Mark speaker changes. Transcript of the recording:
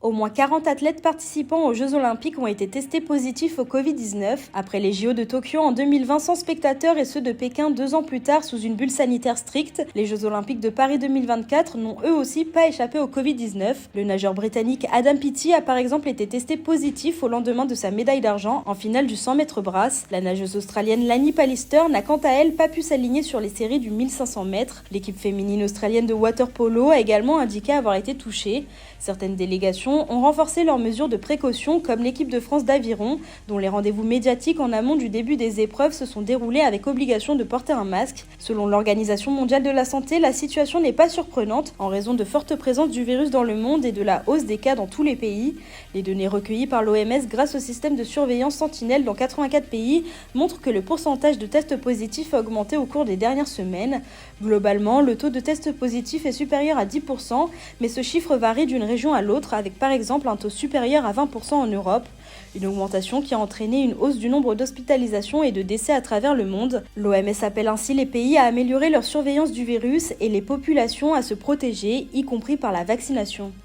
Speaker 1: Au moins 40 athlètes participants aux Jeux Olympiques ont été testés positifs au Covid-19. Après les JO de Tokyo en 2020 sans spectateurs et ceux de Pékin 2 ans plus tard sous une bulle sanitaire stricte, les Jeux Olympiques de Paris 2024 n'ont eux aussi pas échappé au Covid-19. Le nageur britannique Adam Peaty a par exemple été testé positif au lendemain de sa médaille d'argent en finale du 100 mètres brasse. La nageuse australienne Lani Pallister n'a quant à elle pas pu s'aligner sur les séries du 1500 mètres. L'équipe féminine australienne de water-polo a également indiqué avoir été touchée. Certaines délégations ont renforcé leurs mesures de précaution, comme l'équipe de France d'aviron, dont les rendez-vous médiatiques en amont du début des épreuves se sont déroulés avec obligation de porter un masque. Selon l'Organisation mondiale de la santé, la situation n'est pas surprenante en raison de fortes présences du virus dans le monde et de la hausse des cas dans tous les pays. Les données recueillies par l'OMS grâce au système de surveillance Sentinelle dans 84 pays montrent que le pourcentage de tests positifs a augmenté au cours des dernières semaines. Globalement, le taux de tests positifs est supérieur à 10%, mais ce chiffre varie d'une région à l'autre, avec par exemple un taux supérieur à 20% en Europe. Une augmentation qui a entraîné une hausse du nombre d'hospitalisations et de décès à travers le monde. L'OMS appelle ainsi les pays à améliorer leur surveillance du virus et les populations à se protéger, y compris par la vaccination.